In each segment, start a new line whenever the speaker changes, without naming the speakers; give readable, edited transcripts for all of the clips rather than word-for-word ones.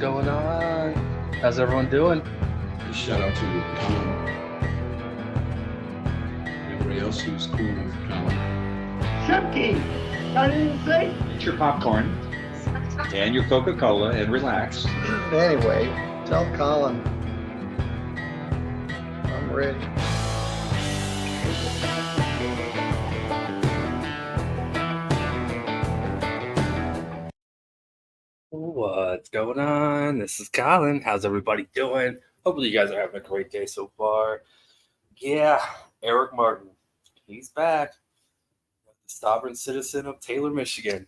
going on? How's everyone doing?
Shout out to Colin. Everybody else who's cool with Colin.
Chucky, I didn't say.
Get your popcorn and your Coca-Cola and relax.
Anyway, tell Colin I'm ready.
What's going on? This is Colin. How's everybody doing? Hopefully you guys are having a great day so far. Yeah, Eric Martin. He's back. The sovereign citizen of Taylor, Michigan.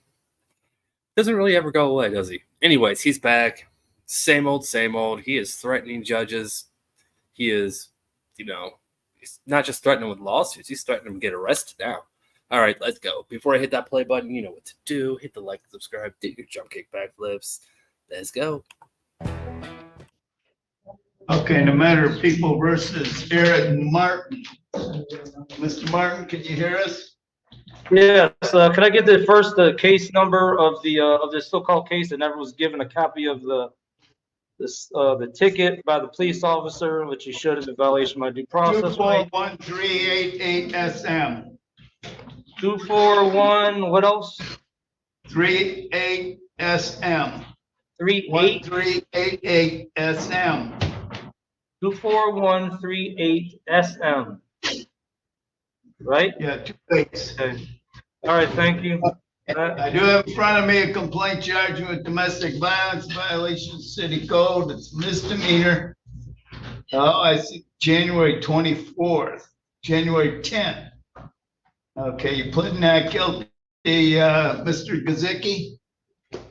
Doesn't really ever go away, does he? Anyways, he's back. Same old, same old. He is threatening judges. He is, he's not just threatening with lawsuits. He's threatening to get arrested now. All right, let's go. Before I hit that play button, you know what to do. Hit the like and subscribe. Do your jump kick backflips. Let's go.
Okay, in the matter of people versus Eric Martin. Mr. Martin, can you hear us?
Yes. Can I get the case number of the so-called case that never was given a copy of the ticket by the police officer, which he should have in violation of my due process right?
241-388 SM.
241. What else?
38 SM.
38.
1388 SM.
24138 SM. Right?
Yeah, 2 weeks.
Okay. All right. Thank you.
I do have in front of me a complaint charging with domestic violence violation of city code. It's misdemeanor. Oh, I see. January 24th, January 10th. Okay, you pleading not guilty, Mr. Gazicki?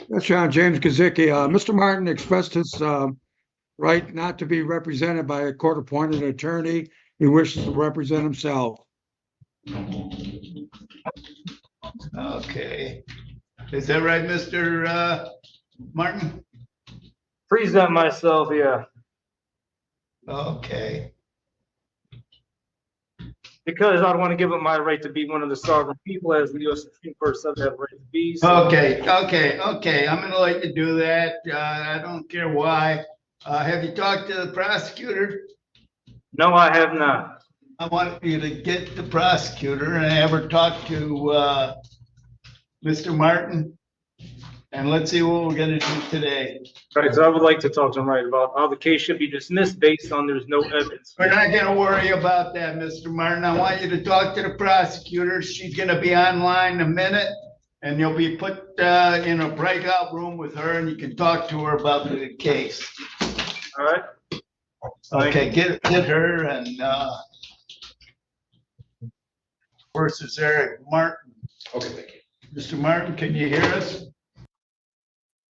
That's right, James Gazicki. Mr. Martin expressed his right not to be represented by a court-appointed attorney. He wishes to represent himself.
Okay. Is that right, Mr. Martin?
Present myself here.
Okay.
Because I don't want to give up my right to be one of the sovereign people, as the U.S. Supreme Court said I have a right to be. So.
Okay. I'm gonna let you do that. I don't care why. Have you talked to the prosecutor?
No, I have not.
I want you to get the prosecutor and have her talk to Mr. Martin, and let's see what we're gonna do today.
Right, so I would like to talk to him about how the case should be dismissed based on there's no evidence.
We're not gonna worry about that, Mr. Martin. I want you to talk to the prosecutor. She's gonna be online in a minute, and you'll be put in a breakout room with her, and you can talk to her about the case.
All right.
Okay, get her and versus Eric Martin.
Okay, thank you.
Mr. Martin, can you hear us?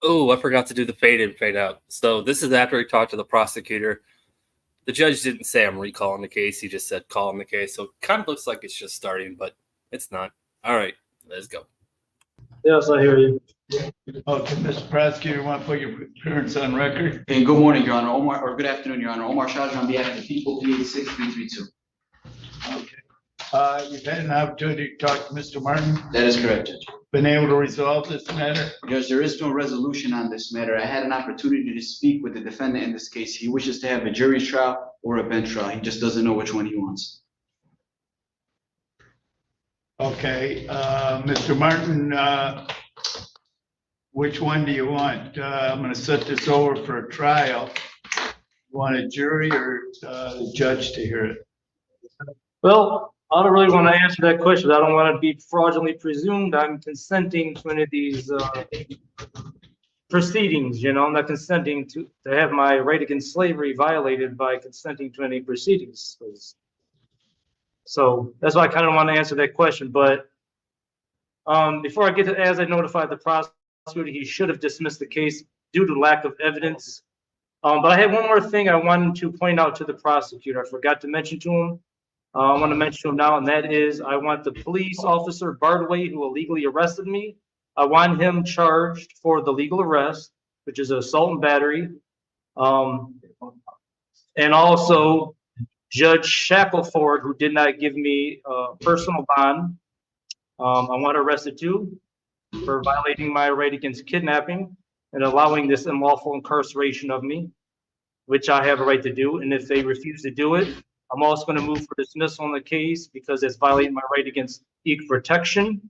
Oh, I forgot to do the fade in, fade out. So this is after he talked to the prosecutor. The judge didn't say I'm recalling the case. He just said calling the case. So it kind of looks like it's just starting, but it's not. All right, let's go.
Yes, I hear you.
Okay, Mr. Prosecutor, want to put your appearance on record?
Hey, good morning, Your Honor. Or good afternoon, Your Honor. Omar Shah on behalf of the people, PA 6332.
Okay. You've had an opportunity to talk to Mr. Martin?
That is correct, Judge.
Been able to resolve this matter?
Judge, there is no resolution on this matter. I had an opportunity to speak with the defendant in this case. He wishes to have a jury trial or a bench trial. He just doesn't know which one he wants.
Okay, Mr. Martin, which one do you want? I'm gonna set this over for a trial. You want a jury or the judge to hear it?
Well, I don't really want to answer that question. I don't want to be fraudulently presumed. I'm consenting to any of these proceedings. I'm not consenting to have my right against slavery violated by consenting to any proceedings. So that's why I kind of want to answer that question. But before I get to, as I notified the prosecutor, he should have dismissed the case due to lack of evidence. But I had one more thing I wanted to point out to the prosecutor. I forgot to mention to him. I want to mention to him now, and that is I want the police officer, Bardaway, who illegally arrested me. I want him charged for the legal arrest, which is assault and battery. And also Judge Shackelford, who did not give me personal bond. I want arrested too for violating my right against kidnapping. and allowing this unlawful incarceration of me, which I have a right to do. And if they refuse to do it, I'm also going to move for dismissal on the case because it's violating my right against equal protection,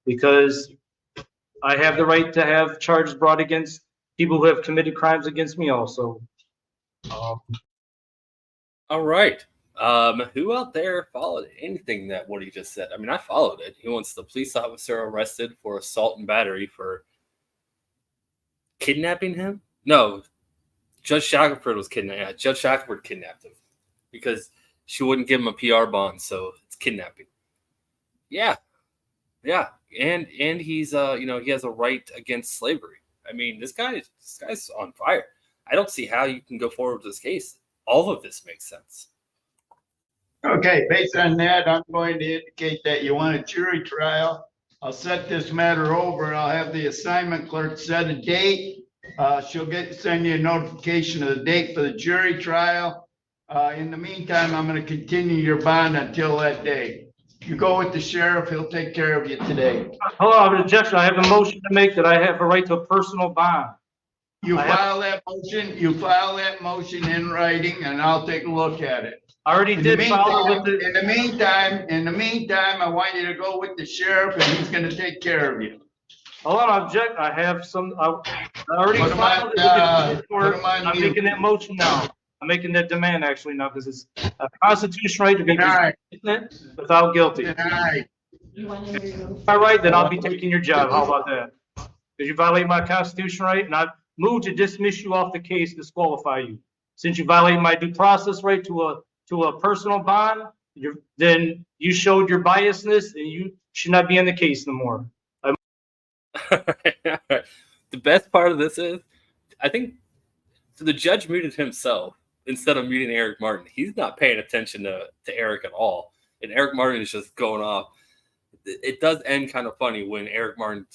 because I have the right to have charges brought against people who have committed crimes against me also.
All right. Who out there followed anything that what he just said? I mean, I followed it. He wants the police officer arrested for assault and battery for kidnapping him. No, Judge Shackelford was kidnapped. Yeah, Judge Shackelford kidnapped him because she wouldn't give him a PR bond, so it's kidnapping. Yeah, and he's he has a right against slavery. I mean, this guy's on fire. I don't see how you can go forward with this case. All of this makes sense.
Okay, based on that, I'm going to indicate that you want a jury trial. I'll set this matter over. I'll have the assignment clerk set a date. She'll send you a notification of the date for the jury trial. In the meantime, I'm going to continue your bond until that day. You go with the sheriff, he'll take care of you today.
Hold on, objection. I have a motion to make that I have a right to a personal bond.
You file that motion in writing and I'll take a look at it.
I already did file it with the.
In the meantime, I want you to go with the sheriff and he's gonna take care of you.
Hold on, object. I have some, I already
Put 'em
filed
on,
it with the court.
put 'em on
I'm
mute.
making that motion now. I'm making that demand actually now because it's a constitutional right to be
Denied.
innocent without guilty.
Denied.
All right, then I'll be taking your job. How about that? Because you violate my constitutional right, and I move to dismiss you off the case, disqualify you. Since you violate my due process right to a personal bond, then you showed your biasness and you should not be in the case no more.
The best part of this is, I think the judge muted himself instead of muting Eric Martin. He's not paying attention to Eric at all. And Eric Martin is just going off. It does end kind of funny when Eric Martin,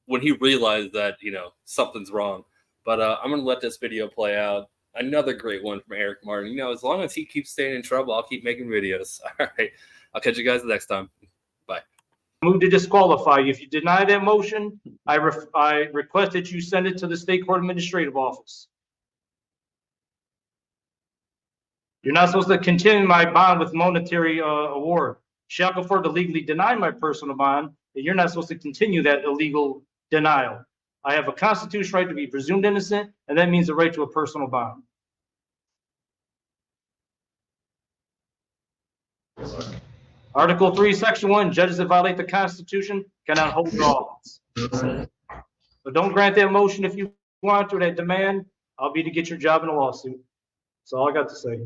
when he realized that, something's wrong. But I'm going to let this video play out. Another great one from Eric Martin. As long as he keeps staying in trouble, I'll keep making videos. All right. I'll catch you guys next time. Bye.
Move to disqualify you. If you deny that motion, I request that you send it to the state court administrative office. You're not supposed to continue my bond with monetary award. Shackelford illegally denied my personal bond, and you're not supposed to continue that illegal denial. I have a constitutional right to be presumed innocent, and that means the right to a personal bond. Article 3, Section 1, judges that violate the Constitution cannot hold their office. So don't grant that motion if you want to, that demand. I'll be to get your job in a lawsuit. That's all I got to say.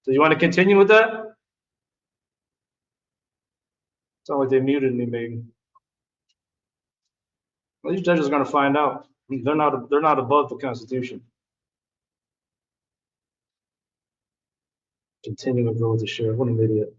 So you want to continue with that? Sound like they muted me, maybe. Well, these judges are going to find out. They're not above the Constitution. Continue to go with the sheriff. What an idiot.